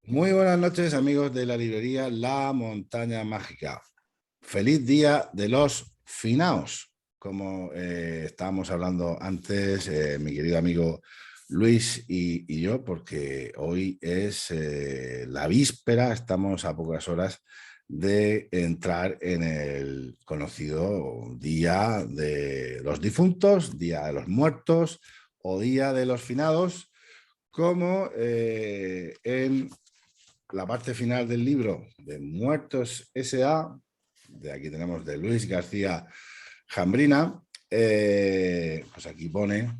Muy buenas noches, amigos de la librería La Montaña Mágica. Feliz Día de los Finaos. Como estábamos hablando antes, mi querido amigo Luis y yo, porque hoy es la víspera, estamos a pocas horas de entrar en el conocido Día de los Difuntos, Día de los Muertos o Día de los Finados, como en la parte final del libro de Muertos S.A., de aquí tenemos de Luis García Jambrina, pues aquí pone,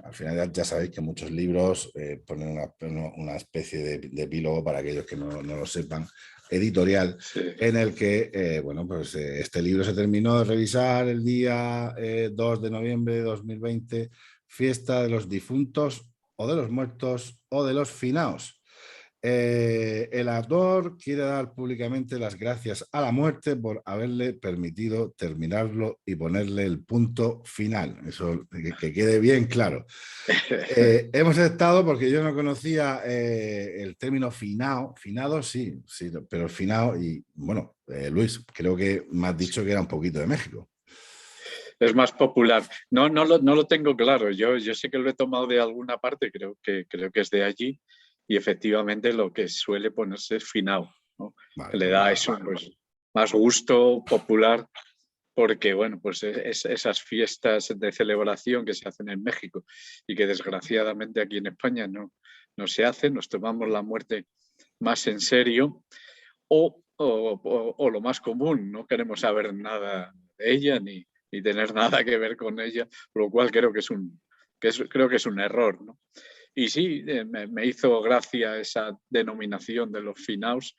al final ya sabéis que muchos libros ponen una especie de epílogo para aquellos que no lo sepan, editorial, Sí. en el que, este libro se terminó de revisar el día 2 de noviembre de 2020, fiesta de los difuntos o de los muertos o de los finaos. El autor quiere dar públicamente las gracias a la muerte por haberle permitido terminarlo y ponerle el punto final. Eso que quede bien claro. Hemos estado, porque yo no conocía el término finado. Finado sí, pero el finado, y bueno, Luis, creo que me has dicho que era un poquito de México. Es más popular. No lo tengo claro. Yo sé que lo he tomado de alguna parte, creo que es de allí, y efectivamente lo que suele ponerse es finao, ¿no? Vale, Que le pues da nada. eso, pues, más gusto popular, porque bueno, pues esas fiestas de celebración que se hacen en México y que desgraciadamente aquí en España no se hacen, nos tomamos la muerte más en serio, o lo más común, no queremos saber nada de ella ni tener nada que ver con ella, lo cual creo que creo que es un error, ¿no? Y sí, me hizo gracia esa denominación de los finaos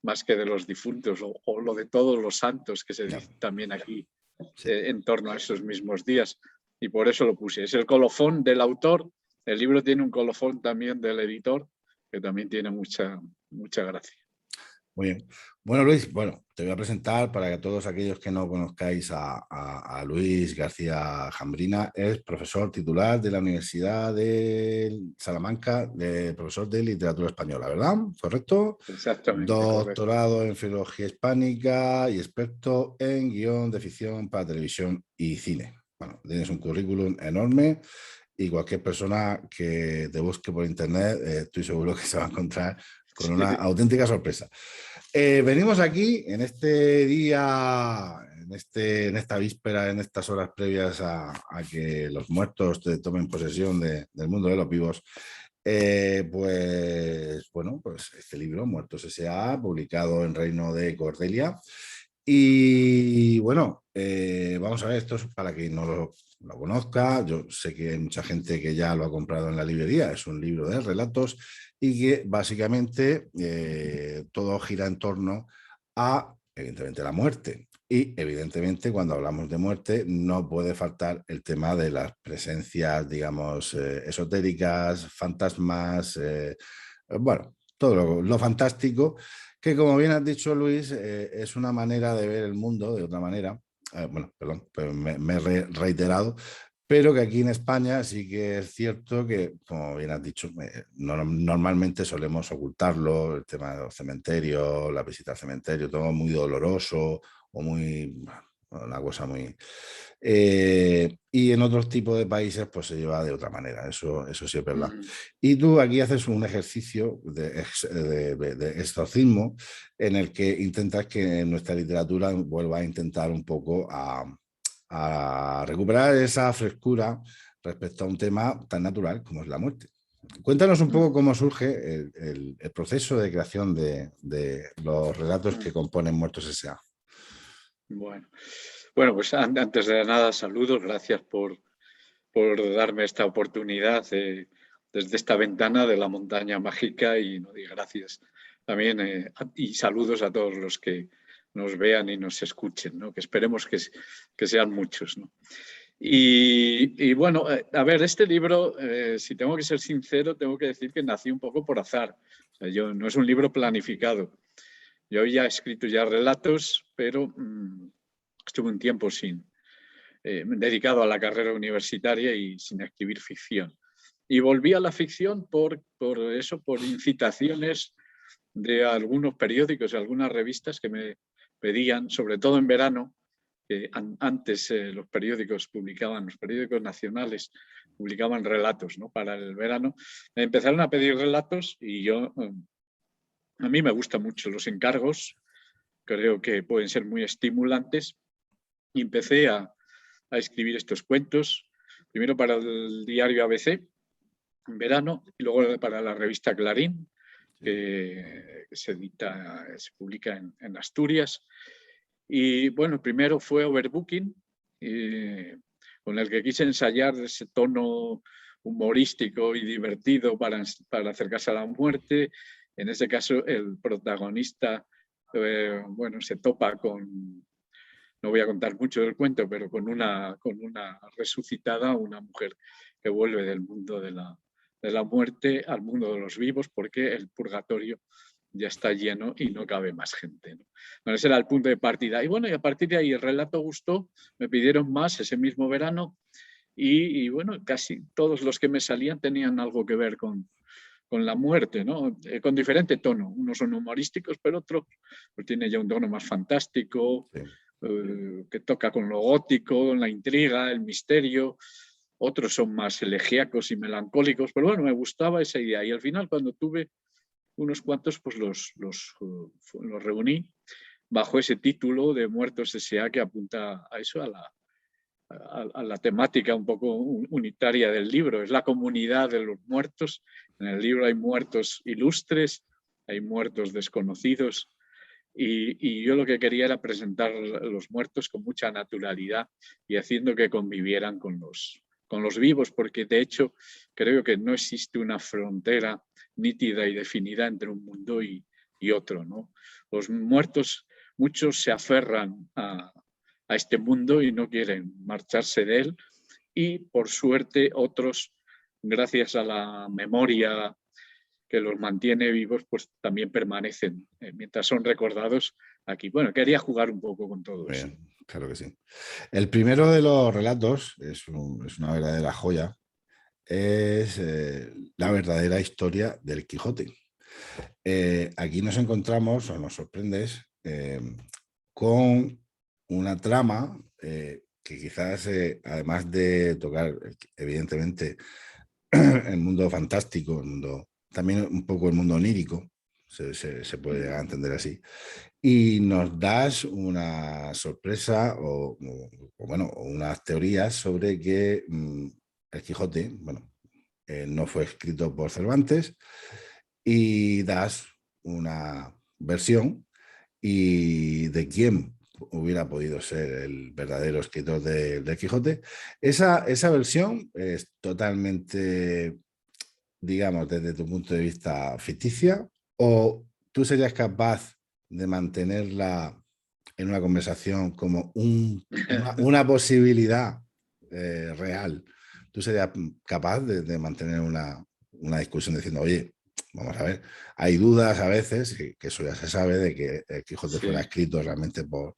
más que de los difuntos, o lo de todos los santos que se No, dice también aquí, sí. en torno a esos mismos días. Y por eso lo puse. Es el colofón del autor. El libro tiene un colofón también del editor, que también tiene mucha gracia. Muy bien. Bueno, Luis, bueno, te voy a presentar para que todos aquellos que no conozcáis a Luis García Jambrina. Es profesor titular de la Universidad de Salamanca, profesor de literatura española, ¿verdad? ¿Correcto? Exactamente, correcto. Doctorado en filología hispánica y experto en guión de ficción para televisión y cine. Bueno, tienes un currículum enorme y cualquier persona que te busque por internet, estoy seguro que se va a encontrar con una Sí. auténtica sorpresa. Venimos aquí en este día, en esta víspera, en estas horas previas a que los muertos te tomen posesión del mundo de los vivos. Pues bueno, pues este libro, Muertos S.A., publicado en Reino de Cordelia. Y bueno, vamos a ver, esto es para quien no lo conozca. Yo sé que hay mucha gente que ya lo ha comprado en la librería. Es un libro de relatos y que básicamente todo gira en torno a, evidentemente, la muerte. Y evidentemente, cuando hablamos de muerte, no puede faltar el tema de las presencias, digamos, esotéricas, fantasmas, bueno, todo lo fantástico, que como bien has dicho, Luis, es una manera de ver el mundo de otra manera. Bueno, perdón, pero me he reiterado, pero que aquí en España sí que es cierto que, como bien has dicho, normalmente solemos ocultarlo, el tema de los cementerios, la visita al cementerio, todo muy doloroso o muy, bueno, una cosa muy... y en otros tipos de países pues se lleva de otra manera, eso sí es verdad. Mm. Y tú aquí haces un ejercicio de exorcismo en el que intentas que nuestra literatura vuelva a intentar un poco a recuperar esa frescura respecto a un tema tan natural como es la muerte. Cuéntanos un poco Mm. cómo surge el proceso de creación de los relatos que Mm. componen Muertos S.A. Bueno, bueno, pues antes de nada, saludos, gracias por darme esta oportunidad desde esta ventana de la montaña mágica, y gracias también, y saludos a todos los que nos vean y nos escuchen, ¿no? Que esperemos que sean muchos, ¿no? Y bueno, a ver, este libro, si tengo que ser sincero, tengo que decir que nació un poco por azar. O sea, no es un libro planificado. Yo había escrito ya relatos, pero estuve un tiempo dedicado a la carrera universitaria y sin escribir ficción. Y volví a la ficción por incitaciones de algunos periódicos y algunas revistas que me pedían, sobre todo en verano, antes los periódicos publicaban, los periódicos nacionales publicaban relatos, ¿no? Para el verano. Me empezaron a pedir relatos y yo, a mí me gustan mucho los encargos, creo que pueden ser muy estimulantes y empecé a escribir estos cuentos, primero para el diario ABC en verano y luego para la revista Clarín, que se publica en Asturias. Y bueno, primero fue Overbooking, con el que quise ensayar ese tono humorístico y divertido para acercarse a la muerte. En ese caso, el protagonista, bueno, se topa con, no voy a contar mucho del cuento, pero con una resucitada, una mujer que vuelve del mundo de la muerte al mundo de los vivos, porque el purgatorio ya está lleno y no cabe más gente, ¿no? Bueno, ese era el punto de partida. Y bueno, y a partir de ahí el relato gustó, me pidieron más ese mismo verano y bueno, casi todos los que me salían tenían algo que ver con la muerte, ¿no? Con diferente tono. Unos son humorísticos, pero otro pues, tiene ya un tono más fantástico, Sí. que toca con lo gótico, la intriga, el misterio. Otros son más elegíacos y melancólicos, pero bueno, me gustaba esa idea. Y al final, cuando tuve unos cuantos, pues los reuní bajo ese título de Muertos S.A. que apunta a eso, a la temática un poco unitaria del libro. Es la comunidad de los muertos. En el libro hay muertos ilustres, hay muertos desconocidos, y yo lo que quería era presentar a los muertos con mucha naturalidad y haciendo que convivieran con los vivos, porque de hecho creo que no existe una frontera nítida y definida entre un mundo y otro, ¿no? Los muertos, muchos se aferran a este mundo y no quieren marcharse de él, y por suerte otros, gracias a la memoria que los mantiene vivos, pues también permanecen mientras son recordados aquí. Bueno, quería jugar un poco con todo eso. Bien, claro que sí. El primero de los relatos es una verdadera joya. Es la verdadera historia del Quijote. Aquí nos encontramos, o nos sorprendes, con una trama que quizás, además de tocar, evidentemente, el mundo fantástico, también un poco el mundo onírico, se puede entender así, y nos das una sorpresa bueno, unas teorías sobre que el Quijote, bueno, no fue escrito por Cervantes, y das una versión y de quién hubiera podido ser el verdadero escritor de Quijote. Esa versión es totalmente, digamos, desde tu punto de vista ficticia, o tú serías capaz de mantenerla en una conversación como una posibilidad real. Tú serías capaz de mantener una discusión diciendo, oye, vamos a ver, hay dudas a veces, que eso ya se sabe, de que el Quijote fuera Sí. escrito realmente por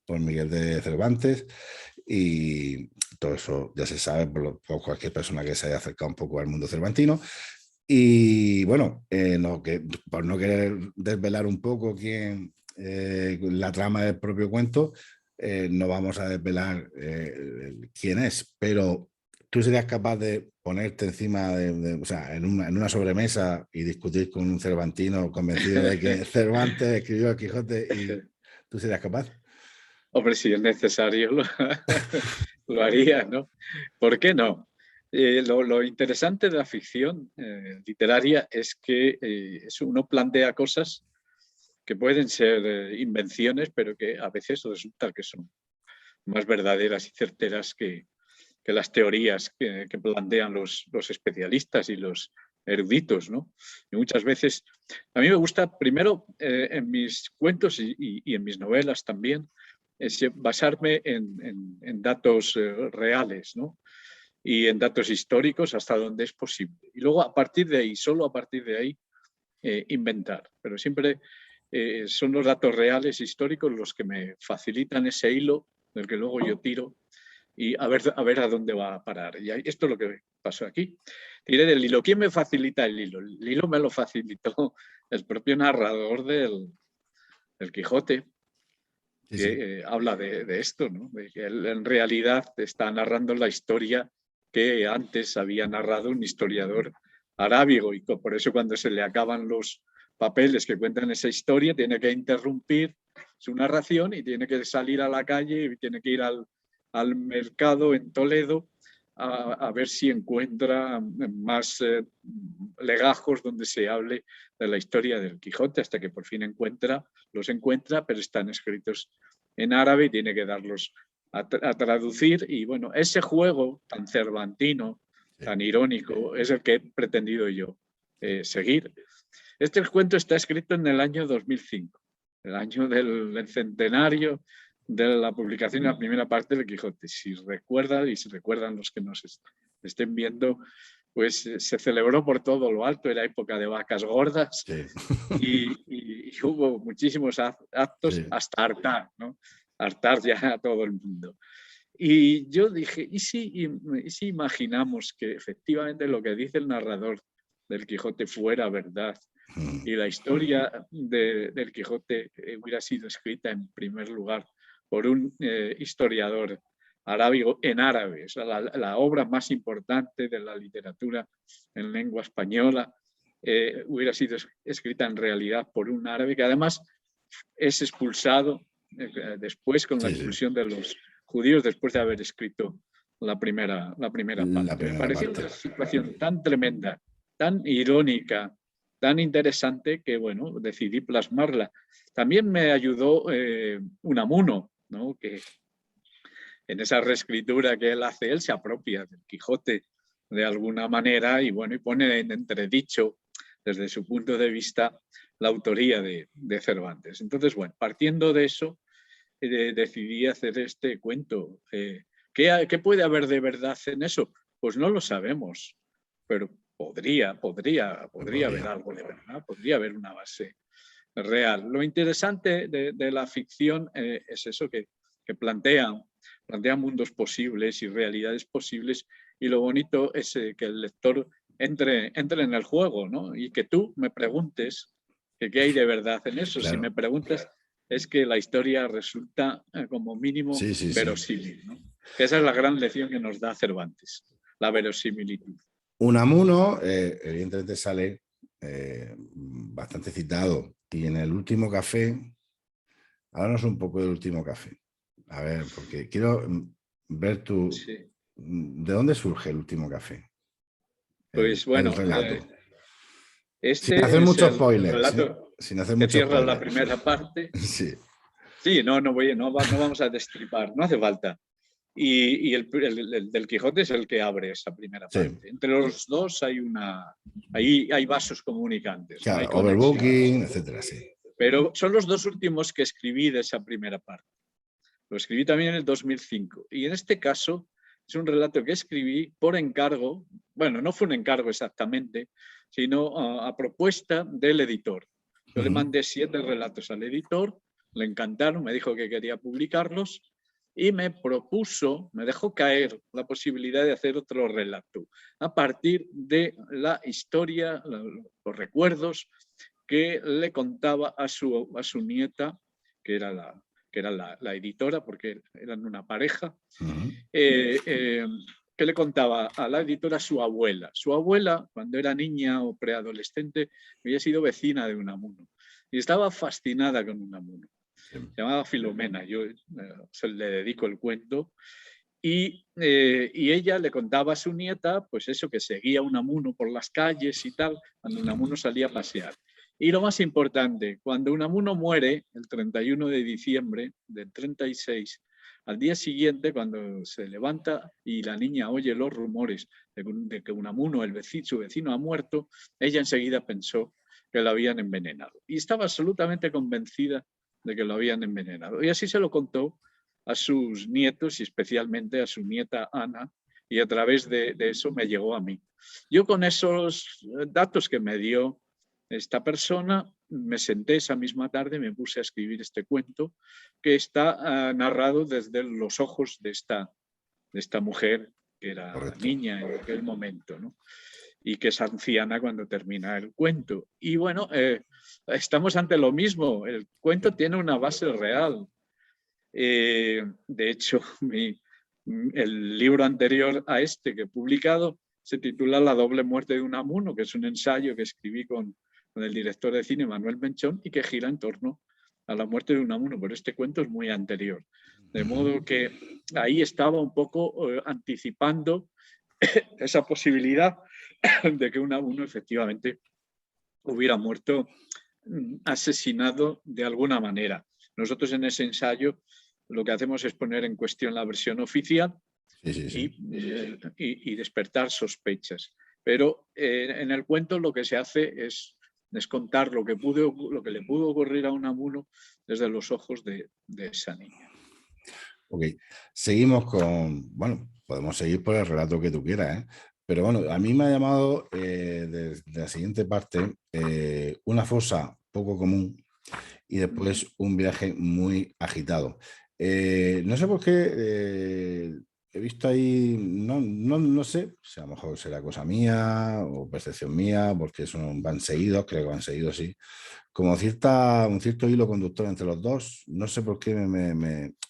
Miguel de Cervantes, y todo eso ya se sabe por cualquier persona que se haya acercado un poco al mundo cervantino. Y bueno, por no querer desvelar un poco la trama del propio cuento, no vamos a desvelar quién es, pero tú serías capaz de ponerte encima o sea, en una sobremesa y discutir con un cervantino convencido de que Cervantes escribió el Quijote, y tú serías capaz. Hombre, si es necesario, lo haría, ¿no? ¿Por qué no? Lo interesante de la ficción literaria es que uno plantea cosas que pueden ser invenciones, pero que a veces resulta que son más verdaderas y certeras que las teorías que plantean los especialistas y los eruditos, ¿no? Y muchas veces, a mí me gusta, primero, en mis cuentos y en mis novelas también, es basarme en datos reales, ¿no? Y en datos históricos hasta donde es posible. Y luego, a partir de ahí, solo a partir de ahí, inventar. Pero siempre son los datos reales históricos los que me facilitan ese hilo del que luego yo tiro y a ver a dónde va a parar. Y esto es lo que pasó aquí. Tiré del hilo. ¿Quién me facilita el hilo? El hilo me lo facilitó el propio narrador del Quijote, que habla de esto, ¿no? De que él en realidad está narrando la historia que antes había narrado un historiador arábigo, y por eso cuando se le acaban los papeles que cuentan esa historia tiene que interrumpir su narración y tiene que salir a la calle y tiene que ir al mercado en Toledo a ver si encuentra más legajos donde se hable de la historia del Quijote, hasta que por fin los encuentra, pero están escritos en árabe y tiene que darlos a traducir. Y bueno, ese juego tan cervantino, tan irónico, es el que he pretendido yo seguir. Este cuento está escrito en el año 2005, el año del centenario de la publicación de la primera parte del Quijote. Si recuerdan, y si recuerdan los que nos estén viendo, pues se celebró por todo lo alto, era época de vacas gordas, sí. y hubo muchísimos actos, sí, hasta hartar, ¿no? Hartar ya a todo el mundo. Y yo dije, ¿y si imaginamos que efectivamente lo que dice el narrador del Quijote fuera verdad y la historia del Quijote hubiera sido escrita en primer lugar por un historiador arábigo en árabe, o sea, la obra más importante de la literatura en lengua española hubiera sido escrita en realidad por un árabe que además es expulsado después con la expulsión de los judíos después de haber escrito la primera parte. Me pareció una situación tan tremenda, tan irónica, tan interesante que, bueno, decidí plasmarla. También me ayudó Unamuno, ¿no? Que en esa reescritura que él hace, él se apropia del Quijote de alguna manera y, bueno, y pone en entredicho desde su punto de vista la autoría de Cervantes. Entonces, bueno, partiendo de eso, decidí hacer este cuento. ¿Qué puede haber de verdad en eso? Pues no lo sabemos, pero podría haber algo de verdad, podría haber una base real. Lo interesante de la ficción es eso, que plantea mundos posibles y realidades posibles, y lo bonito es que el lector entre en el juego, ¿no? Y que tú me preguntes que qué hay de verdad en eso. Claro. Si me preguntas, es que la historia resulta como mínimo verosímil, ¿no? Que esa es la gran lección que nos da Cervantes, la verosimilitud. Unamuno, evidentemente, sale bastante citado, y en el último café, háblanos un poco del último café. A ver, porque quiero ver tu... Sí. ¿De dónde surge el último café? Pues bueno, el relato. Sin hacer mucho spoiler. Relato sin hacer mucho spoiler. La primera parte. Sí. Sí, no vamos a destripar, no hace falta. Y el del Quijote es el que abre esa primera parte. Sí. Entre los dos hay vasos comunicantes. Claro, no hay overbooking, etcétera, sí. Pero son los dos últimos que escribí de esa primera parte. Lo escribí también en el 2005. Y en este caso es un relato que escribí por encargo, bueno, no fue un encargo exactamente, sino a propuesta del editor. Yo le mandé 7 relatos al editor, le encantaron, me dijo que quería publicarlos y me dejó caer la posibilidad de hacer otro relato a partir de la historia, los recuerdos que le contaba a su nieta, que era la editora, porque eran una pareja, que le contaba a la editora su abuela. Su abuela, cuando era niña o preadolescente, había sido vecina de Unamuno y estaba fascinada con Unamuno. Se llamaba Filomena, yo le dedico el cuento. Y ella le contaba a su nieta, pues eso, que seguía Unamuno por las calles y tal, cuando Unamuno salía a pasear. Y lo más importante, cuando Unamuno muere, el 31 de diciembre del 36, al día siguiente, cuando se levanta y la niña oye los rumores de que Unamuno, su vecino, ha muerto, ella enseguida pensó que lo habían envenenado. Y estaba absolutamente convencida de que lo habían envenenado. Y así se lo contó a sus nietos y especialmente a su nieta Ana, y a través de eso me llegó a mí. Yo, con esos datos que me dio esta persona, me senté esa misma tarde y me puse a escribir este cuento, que está narrado desde los ojos de esta mujer que era Correcto. niña en aquel momento, ¿no? Y que es anciana cuando termina el cuento. Y bueno, estamos ante lo mismo. El cuento tiene una base real. De hecho, el libro anterior a este que he publicado se titula La doble muerte de Unamuno, que es un ensayo que escribí con el director de cine Manuel Menchón y que gira en torno a la muerte de Unamuno, pero este cuento es muy anterior. De modo que ahí estaba un poco anticipando esa posibilidad de que Unamuno efectivamente hubiera muerto asesinado de alguna manera. Nosotros en ese ensayo lo que hacemos es poner en cuestión la versión oficial y despertar sospechas. Pero en el cuento lo que se hace es contar lo que le pudo ocurrir a Unamuno desde los ojos de esa niña. Ok, seguimos con, bueno, podemos seguir por el relato que tú quieras, ¿eh? Pero bueno, a mí me ha llamado de la siguiente parte una fosa poco común y después un viaje muy agitado. No sé por qué he visto ahí, no sé, si a lo mejor será cosa mía o percepción mía, porque van seguidos, creo que van seguidos, sí, como un cierto hilo conductor entre los dos. No sé por qué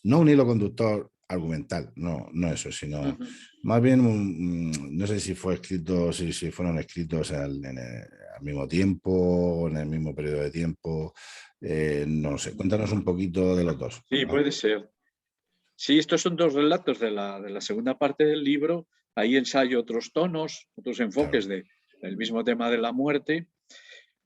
no un hilo conductor argumental, no eso, sino más bien no sé si fue escrito, si fueron escritos al mismo tiempo, en el mismo periodo de tiempo, no sé. Cuéntanos un poquito de los dos. Sí, ¿No? puede ser. Sí, estos son dos relatos de la segunda parte del libro. Ahí ensayo otros tonos, otros enfoques Claro. del mismo tema de la muerte.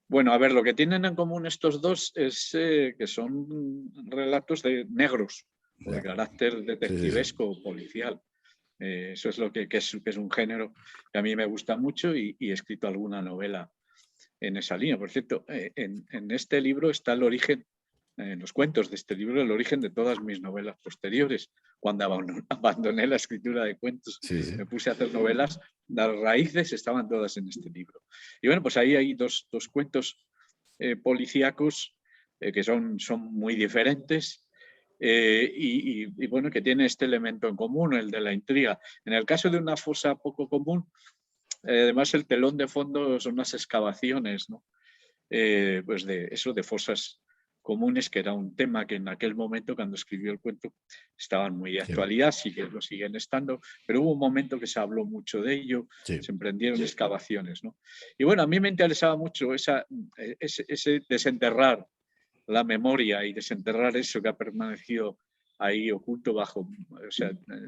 Bueno, a ver, lo que tienen en común estos dos es que son relatos negros o de Ya. carácter Sí. detectivesco o policial. Eso es lo que es un género que a mí me gusta mucho y he escrito alguna novela en esa línea. Por cierto, en este libro está el origen, en los cuentos de este libro, el origen de todas mis novelas posteriores. Cuando abandoné la escritura de cuentos, Sí. me puse a hacer novelas, las raíces estaban todas en este libro. Y bueno, pues ahí hay dos cuentos policíacos que son muy diferentes. Y bueno, que tiene este elemento en común, el de la intriga. En el caso de una fosa poco común, además el telón de fondo son unas excavaciones, ¿no? Pues de fosas comunes, que era un tema que en aquel momento, cuando escribió el cuento, estaban muy de actualidad, lo siguen estando, pero hubo un momento que se habló mucho de ello, Sí. se emprendieron excavaciones, ¿no? Y bueno, a mí me interesaba mucho ese desenterrar la memoria y desenterrar eso que ha permanecido ahí oculto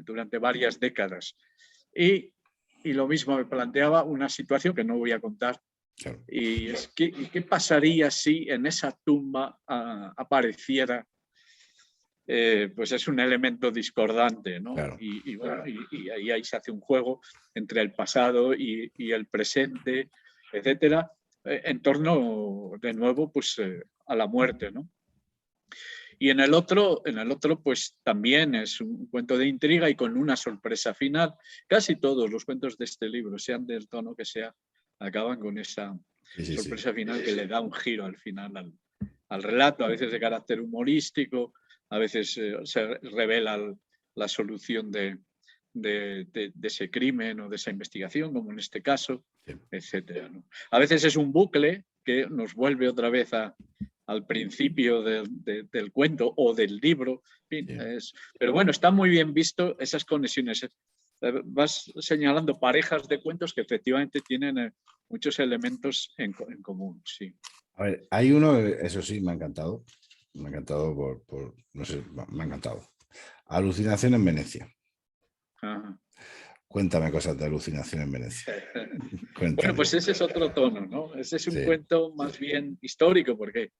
durante varias décadas. Y lo mismo me planteaba una situación que no voy a contar. Claro. Y es ¿qué pasaría si en esa tumba apareciera? Pues es un elemento discordante, ¿no? Claro. Y ahí se hace un juego entre el pasado y el presente, etcétera, en torno, de nuevo, pues a la muerte, ¿no? Y en el otro, pues también es un cuento de intriga y con una sorpresa final. Casi todos los cuentos de este libro, sean del tono que sea, acaban con esa sorpresa final que le da un giro al final al relato, a veces de carácter humorístico, a veces se revela la solución de ese crimen o de esa investigación, como en este caso, etcétera, ¿no? A veces es un bucle que nos vuelve otra vez al principio del cuento o del libro. Pero bueno, está muy bien visto esas conexiones. Vas señalando parejas de cuentos que efectivamente tienen muchos elementos en común. Sí. A ver, hay uno, eso sí, me ha encantado. Me ha encantado no sé, me ha encantado. Alucinación en Venecia. Ajá. Cuéntame cosas de Alucinación en Venecia. Bueno, Cuéntame. pues ese es otro tono, ¿no? Ese es un Sí. cuento más bien histórico, porque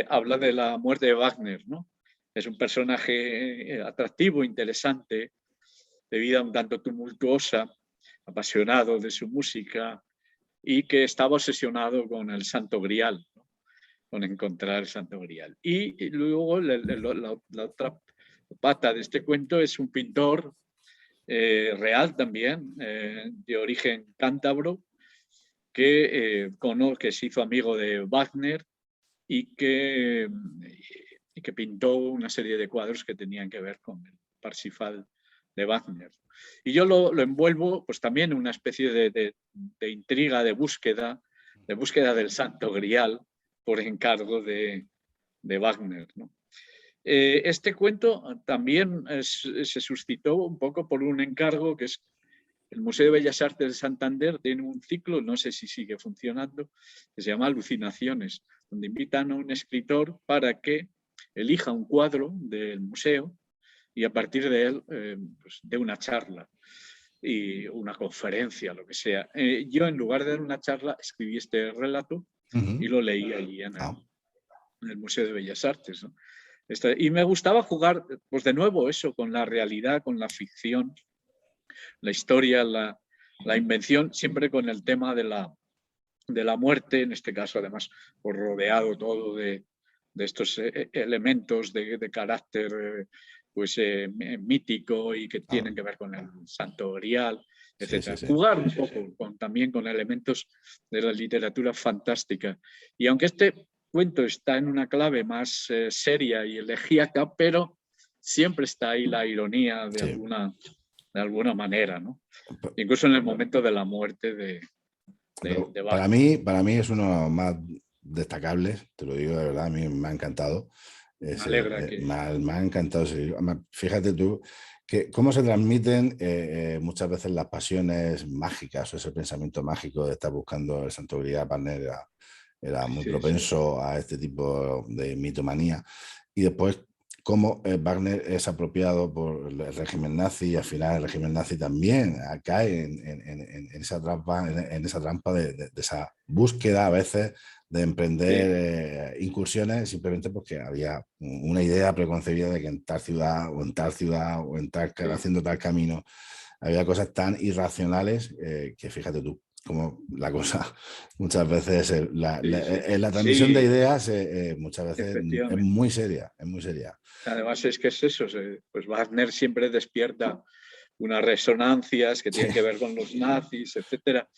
habla de la muerte de Wagner, ¿no? Es un personaje atractivo, interesante, de vida un tanto tumultuosa, apasionado de su música y que estaba obsesionado con el Santo Grial, ¿no? Con encontrar el Santo Grial. Y luego la otra pata de este cuento es un pintor real también, de origen cántabro, que se hizo amigo de Wagner y que pintó una serie de cuadros que tenían que ver con el Parsifal de Wagner. Y yo lo envuelvo pues también en una especie de intriga, de búsqueda del Santo Grial por encargo de Wagner, ¿no? Este cuento también se suscitó un poco por un encargo que es el Museo de Bellas Artes de Santander. Tiene un ciclo, no sé si sigue funcionando, que se llama Alucinaciones, donde invitan a un escritor para que elija un cuadro del museo y a partir de él pues, dé una charla y una conferencia, lo que sea. Yo, en lugar de dar una charla, escribí este relato y lo leí allí en el Museo de Bellas Artes, ¿no? Y me gustaba jugar, pues de nuevo, eso, con la realidad, con la ficción, la historia, la invención, siempre con el tema de la muerte, en este caso, además, pues rodeado todo de estos elementos de carácter pues, mítico y que tienen que ver con el Santo Grial, etc. Sí. Jugar un poco también con elementos de la literatura fantástica. Y aunque este cuento está en una clave más seria y elegíaca, pero siempre está ahí la ironía de alguna manera, ¿no? Incluso en el momento de la muerte de para mí es uno de los más destacables, te lo digo de verdad, a mí me ha encantado. Me alegra que... me ha encantado. Fíjate tú que cómo se transmiten muchas veces las pasiones mágicas o ese pensamiento mágico de estar buscando el Santo Grial. Wagner era muy propenso a este tipo de mitomanía. Y después cómo Wagner es apropiado por el régimen nazi y al final el régimen nazi también cae en esa trampa, en esa trampa de esa búsqueda a veces de emprender incursiones simplemente porque había una idea preconcebida de que en tal ciudad o en tal ciudad o en tal, haciendo tal camino había cosas tan irracionales que fíjate tú como la cosa muchas veces la transmisión de ideas muchas veces es muy seria, es muy seria. Además es que es eso, pues Wagner siempre despierta unas resonancias que tienen que ver con los nazis, etcétera.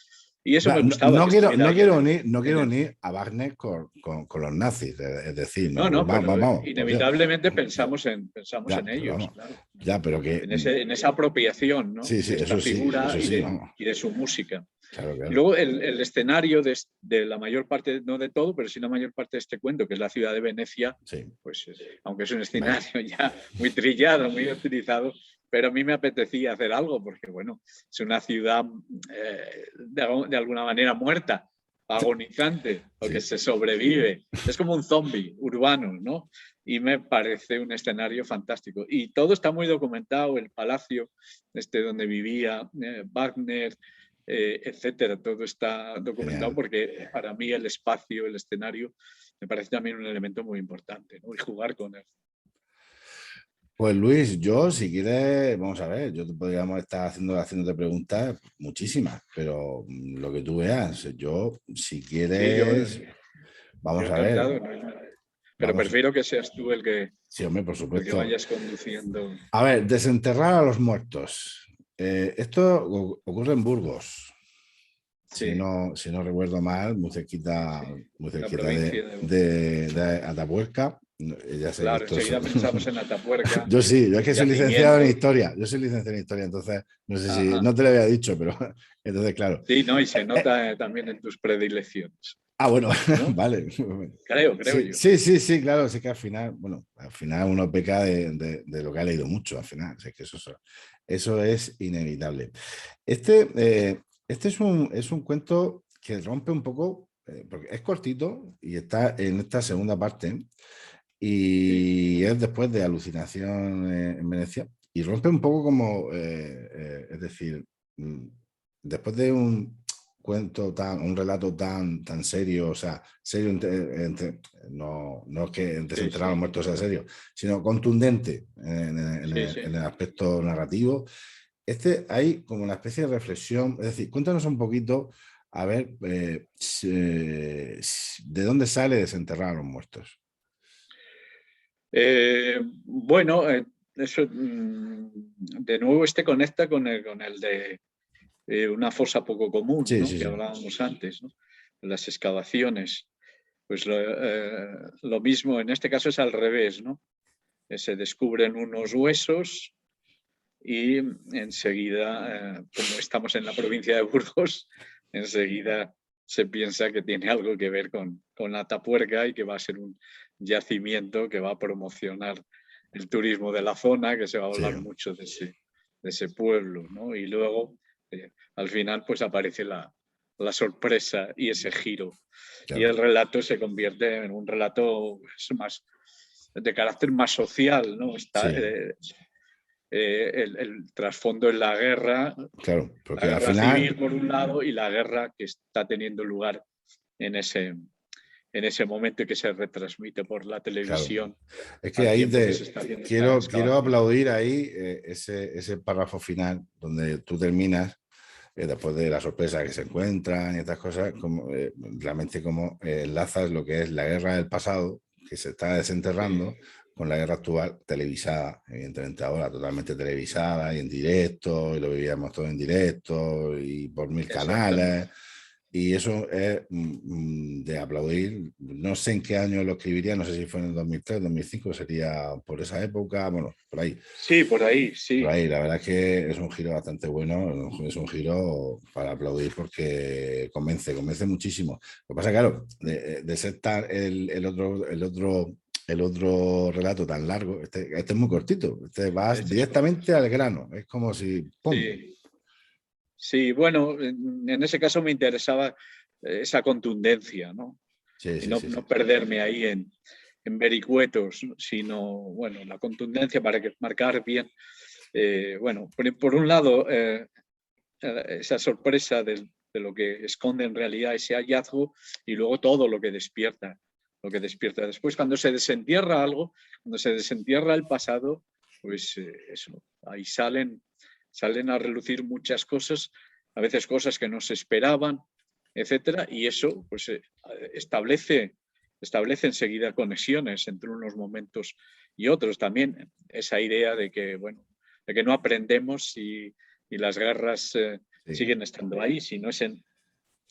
Y eso me gustaba. No quiero unir a Wagner con los nazis, es decir, vamos, inevitablemente pensamos en ellos, claro. Ya, pero que... en esa apropiación, ¿no? Sí, de esta figura y de su música. Claro. Y luego el escenario de la mayor parte, no de todo, pero sí la mayor parte de este cuento, que es la ciudad de Venecia, pues aunque es un escenario ya muy trillado, muy utilizado, pero a mí me apetecía hacer algo porque, bueno, es una ciudad de alguna manera muerta, agonizante, porque se sobrevive. Es como un zombie urbano, ¿no? Y me parece un escenario fantástico. Y todo está muy documentado, el palacio donde vivía Wagner, etcétera. Todo está documentado. Genial. Porque para mí el espacio, el escenario, me parece también un elemento muy importante, ¿no? Y jugar con él. Pues Luis, yo si quieres, vamos a ver, yo te podríamos estar haciéndote preguntas muchísimas, pero lo que tú veas, yo si quieres, vamos a ver. Pero prefiero que seas tú el que, sí, hombre, por supuesto, el que vayas conduciendo. A ver, desenterrar a los muertos. Esto ocurre en Burgos. Sí. Si no recuerdo mal, muy cerquita de Atapuerca. Ya sé, claro, enseguida pensamos en Atapuerca. Yo es que soy licenciado en historia. Yo soy licenciado en historia, entonces no sé si no te lo había dicho, pero entonces claro. Sí, no, y se nota también en tus predilecciones. Bueno, ¿no? Vale. Creo sí, yo. Sí, claro, sí que al final uno peca de lo que ha leído mucho, al final. Es que eso es inevitable. Este es un cuento que rompe un poco, porque es cortito y está en esta segunda parte y es después de Alucinación en Venecia y rompe un poco como, es decir, después de un relato tan serio, o sea, serio no es que Desenterrar a los muertos sea serio, sino contundente en el aspecto narrativo. Hay como una especie de reflexión, es decir, cuéntanos un poquito, a ver, ¿de dónde sale Desenterrar a los muertos? Bueno, eso de nuevo conecta con el de una fosa poco común, ¿no? Que hablábamos antes, ¿no? Las excavaciones. Pues lo mismo, en este caso es al revés, ¿no? Se descubren unos huesos y enseguida, como estamos en la provincia de Burgos, enseguida se piensa que tiene algo que ver con Atapuerca y que va a ser un yacimiento que va a promocionar el turismo de la zona, que se va a hablar Sí, mucho de ese pueblo, ¿no? Y luego, al final, pues aparece la sorpresa y ese giro. Y claro, el relato se convierte en un relato pues, más de carácter más social, ¿no? Está, sí, el trasfondo en claro, la porque al guerra final, civil por un lado y la guerra que está teniendo lugar en ese momento y que se retransmite por la claro, televisión es que al ahí tiempo que se está haciendo esta quiero excavación. aplaudir ahí ese párrafo final donde tú terminas, después de la sorpresa que se encuentran y estas cosas, como, realmente como enlazas lo que es la guerra del pasado, que se está desenterrando, Sí, con la guerra actual televisada, evidentemente ahora totalmente televisada y en directo, y lo vivíamos todo en directo y por 1000 canales. exactamente. Y eso es de aplaudir. No sé en qué año lo escribiría, no sé si fue en el 2003, 2005, sería por esa época, bueno, por ahí. Sí, por ahí, Por sí. ahí, la verdad es que es un giro bastante bueno, es un giro para aplaudir porque convence muchísimo. Lo que pasa, claro, de ser el otro relato tan largo, este es muy cortito, este vas Ese es directamente al grano, es como si, ¡pum! sí, sí, bueno, en ese caso me interesaba esa contundencia, ¿no? Sí, Y sí, no, sí, sí. no perderme ahí en vericuetos, sino, bueno, la contundencia para que marcar bien. Bueno, por un lado, esa sorpresa de lo que esconde en realidad ese hallazgo y luego todo lo que despierta. Lo que despierta después, cuando se desentierra algo, cuando se desentierra el pasado, pues eso, ahí salen a relucir muchas cosas, a veces cosas que no se esperaban, etcétera, y eso pues establece enseguida conexiones entre unos momentos y otros. También esa idea de que, bueno, de que no aprendemos y las guerras Sí. siguen estando ahí, si no es en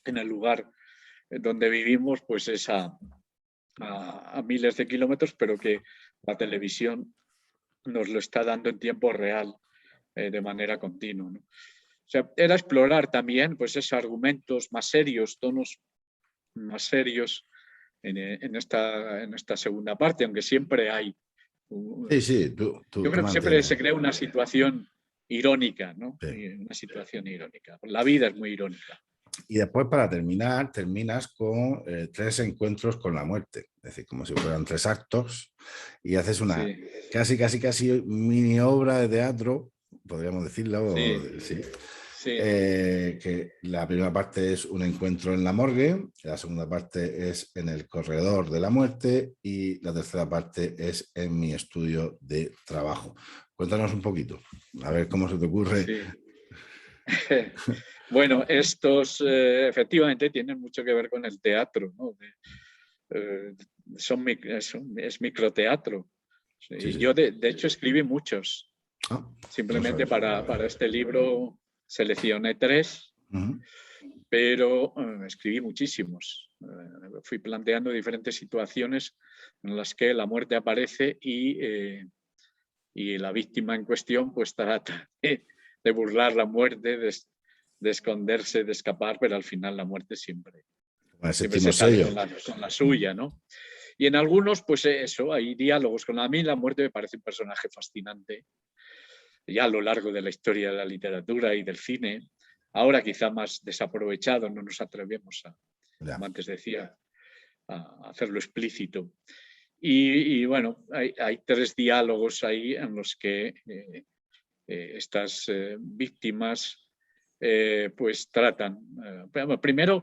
el lugar donde vivimos, pues es a miles de kilómetros, pero que la televisión nos lo está dando en tiempo real, de manera continua, ¿no? O sea, era explorar también pues esos argumentos más serios, tonos más serios en esta segunda parte, aunque siempre hay, Sí, sí, yo tú creo que siempre mantienes. se crea una situación irónica, ¿no? Sí. Una situación irónica. La vida es muy irónica. Y después, para terminar, terminas con 3 encuentros con la muerte, es decir, como si fueran 3 actos, y haces una Sí, casi mini obra de teatro, podríamos decirlo, sí, sí. sí. Que la primera parte es un encuentro en la morgue, la segunda parte es en el corredor de la muerte y la tercera parte es en mi estudio de trabajo. Cuéntanos un poquito, a ver cómo se te ocurre. Sí. Bueno, estos efectivamente tienen mucho que ver con el teatro, ¿no? Eh, es microteatro. Sí, Sí, sí. yo, de hecho, escribí muchos. Ah, no Simplemente sabes. para este libro seleccioné 3, Ujú. pero escribí muchísimos. Fui planteando diferentes situaciones en las que la muerte aparece y la víctima en cuestión pues trata de burlar la muerte, de esconderse, de escapar, pero al final la muerte Con el siempre séptimo se sale sello. con la suya, ¿no? Y en algunos, pues eso, hay diálogos con a mí. La muerte me parece un personaje fascinante, ya a lo largo de la historia de la literatura y del cine. Ahora quizá más desaprovechado, no nos atrevemos Ya. como antes decía, a hacerlo explícito. Y bueno, hay 3 diálogos ahí en los que estas víctimas pues tratan. Primero,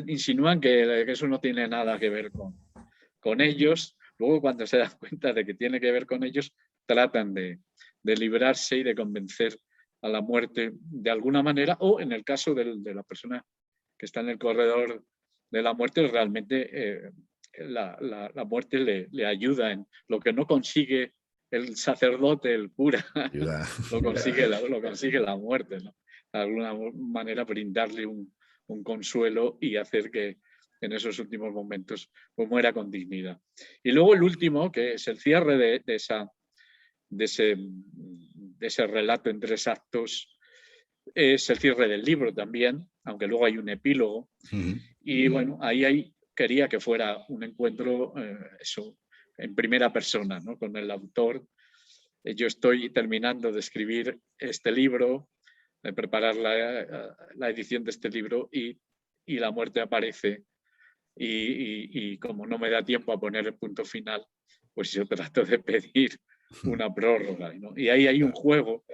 insinúan que eso no tiene nada que ver con ellos. Luego, cuando se dan cuenta de que tiene que ver con ellos, tratan de librarse y de convencer a la muerte de alguna manera, o en el caso de la persona que está en el corredor de la muerte, realmente la muerte le ayuda en lo que no consigue el sacerdote, el cura, Ayuda. lo consigue la muerte, ¿no? De alguna manera brindarle un consuelo y hacer que en esos últimos momentos pues, muera con dignidad. Y luego el último, que es el cierre de ese de ese relato en 3 actos es el cierre del libro también, aunque luego hay un epílogo. Y bueno, ahí quería que fuera un encuentro, eso, en primera persona, ¿no? Con el autor. Yo estoy terminando de escribir este libro, de preparar la edición de este libro y la muerte aparece. Y como no me da tiempo a poner el punto final, pues yo trato de pedir una prórroga, ¿no? Y ahí hay un juego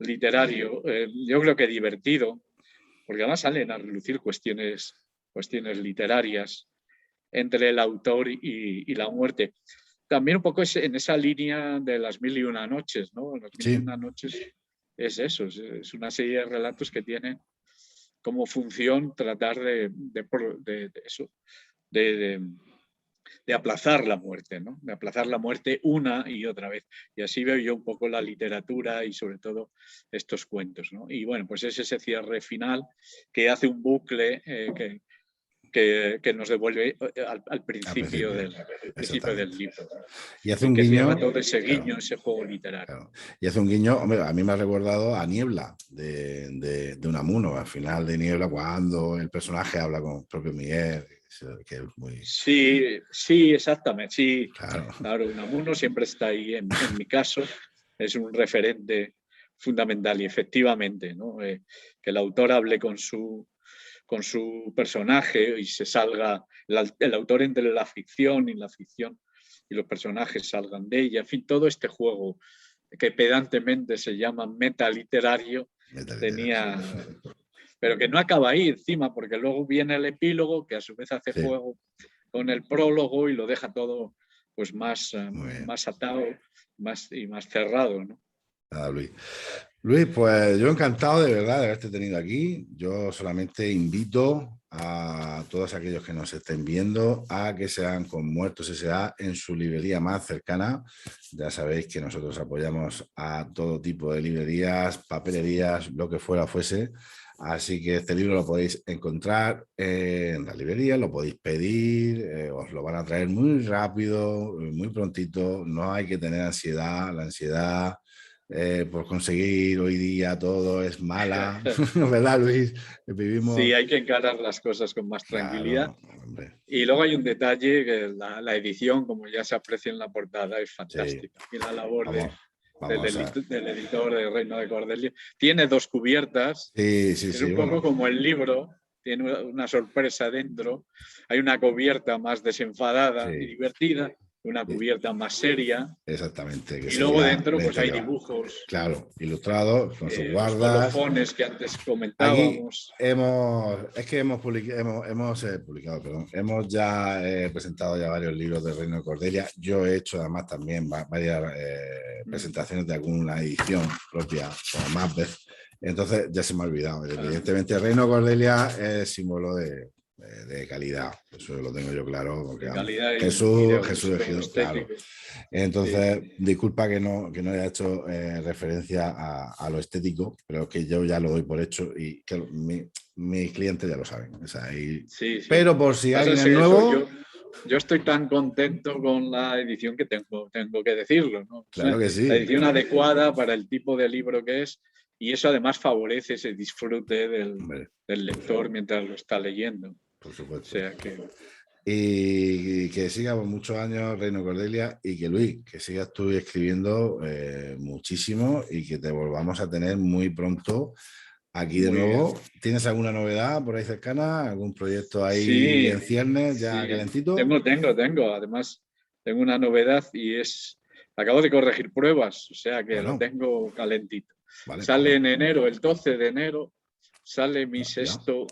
literario, yo creo que divertido, porque además salen a relucir cuestiones literarias entre el autor y la muerte. También un poco en esa línea de las 1001 noches, ¿no? Las 1001 noches es eso, es una serie de relatos que tienen como función tratar de eso, de aplazar la muerte, ¿no? De aplazar la muerte una y otra vez. Y así veo yo un poco la literatura y sobre todo estos cuentos, ¿no? Y bueno, pues es ese cierre final que hace un bucle que nos devuelve al principio del libro. Y hace un que guiño. cierra todo ese guiño, ese juego literario. Claro. Y hace un guiño, hombre, a mí me ha recordado a Niebla de Unamuno, al final de Niebla, cuando el personaje habla con el propio Miguel, que es muy... Sí, exactamente, sí. Claro, Unamuno siempre está ahí, en mi caso, es un referente fundamental y efectivamente, ¿no? Que el autor hable con su personaje y se salga, el autor entre la ficción y la ficción y los personajes salgan de ella, en fin, todo este juego que pedantemente se llama metaliterario, tenía, pero que no acaba ahí encima, porque luego viene el epílogo que a su vez hace juego con el prólogo y lo deja todo pues más atado y más cerrado, ¿no? Nada, Luis, pues yo encantado de verdad de haberte tenido aquí. Yo solamente invito a todos aquellos que nos estén viendo a que sean con Muertos S.A. en su librería más cercana. Ya sabéis que nosotros apoyamos a todo tipo de librerías, papelerías, lo que fuese. Así que este libro lo podéis encontrar en la librería, lo podéis pedir, os lo van a traer muy rápido, muy prontito. No hay que tener ansiedad, la ansiedad... por conseguir hoy día todo es mala, ¿verdad, Luis? Sí, Vivimos... hay que encarar las cosas con más tranquilidad. Claro, hombre. Y luego hay un detalle, que la edición, como ya se aprecia en la portada, es fantástica. Y la labor del editor de Reino de Cordelia. Tiene 2 cubiertas, es un poco como el libro, tiene una sorpresa dentro. Hay una cubierta más desenfadada y divertida, una cubierta más seria. Exactamente. Que Y luego sería dentro pues hay editorial. dibujos. Claro, ilustrados con sus Los guardas. colofones que antes Aquí comentábamos. hemos publicado, perdón, hemos ya presentado ya varios libros de Reino de Cordelia. Yo he hecho además también varias presentaciones de alguna edición propia, como Macbeth. Entonces ya se me ha olvidado. Evidentemente, Reino de Cordelia es símbolo de calidad. Eso lo tengo yo claro. Porque, De calidad Jesús de elegido, claro. Entonces, disculpa que no haya hecho referencia a lo estético, pero que yo ya lo doy por hecho y que mis clientes ya lo saben. O sea, pero por si alguien es nuevo... Yo estoy tan contento con la edición que tengo que decirlo, ¿no? Claro que sí. La edición adecuada para el tipo de libro que es, y eso además favorece ese disfrute del lector mientras lo está leyendo. Por supuesto. O sea que... Y que sigamos muchos años, Reino Cordelia, y que Luis, que sigas tú escribiendo muchísimo y que te volvamos a tener muy pronto aquí de nuevo. Bien. ¿Tienes alguna novedad por ahí cercana? ¿Algún proyecto ahí en ciernes ya calentito? Tengo. Además, tengo una novedad y es... Acabo de corregir pruebas, o sea que lo tengo calentito. Sale en enero, el 12 de enero, sale mi sexto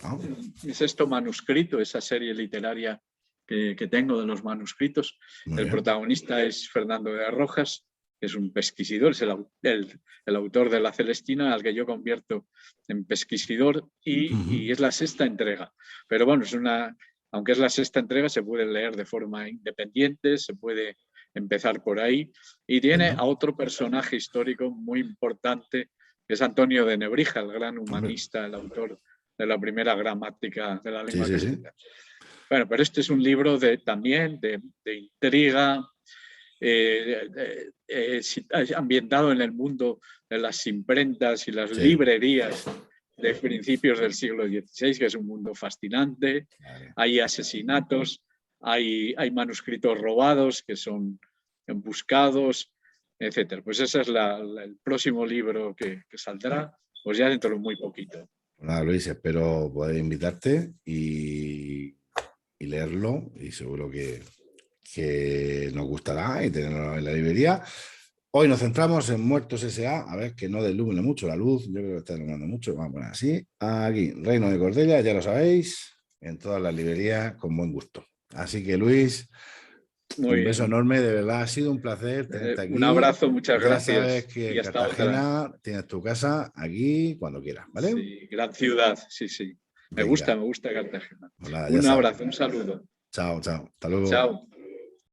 manuscrito, esa serie literaria que tengo de los manuscritos. El protagonista es Fernando de Rojas, que es un pesquisidor, es el autor de La Celestina, al que yo convierto en pesquisidor, y es la 6ª entrega. Pero bueno, aunque es la 6ª entrega, se puede leer de forma independiente, se puede empezar por ahí, y tiene a otro personaje histórico muy importante, que es Antonio de Nebrija, el gran humanista, el autor de la primera gramática de la lengua castellana. Bueno, pero este es un libro también de intriga, ambientado en el mundo en las imprentas y las Sí. librerías de principios del siglo XVI, que es un mundo fascinante. Vale. Hay asesinatos, hay manuscritos robados que son buscados, etcétera. Pues ese es el próximo libro que saldrá, pues ya dentro de muy poquito. Nada, Luis, espero poder invitarte y leerlo, y seguro que nos gustará y tenerlo en la librería. Hoy nos centramos en Muertos S.A. A ver que no deslumine mucho la luz, yo creo que está iluminando mucho. Vamos a poner así. Aquí, Reino de Cordelia, ya lo sabéis, en todas las librerías con buen gusto. Así que, Luis, Muy un beso bien. enorme, de verdad ha sido un placer tenerte Un aquí. abrazo, muchas Ya sabes gracias. que Y en hasta otra. Cartagena tienes tu casa aquí cuando quieras, ¿vale? Sí, gran ciudad, sí, sí. Me Venga, gusta Cartagena. pues nada, ya Un sabes. abrazo, un saludo. Chao, chao. Hasta luego. Chao.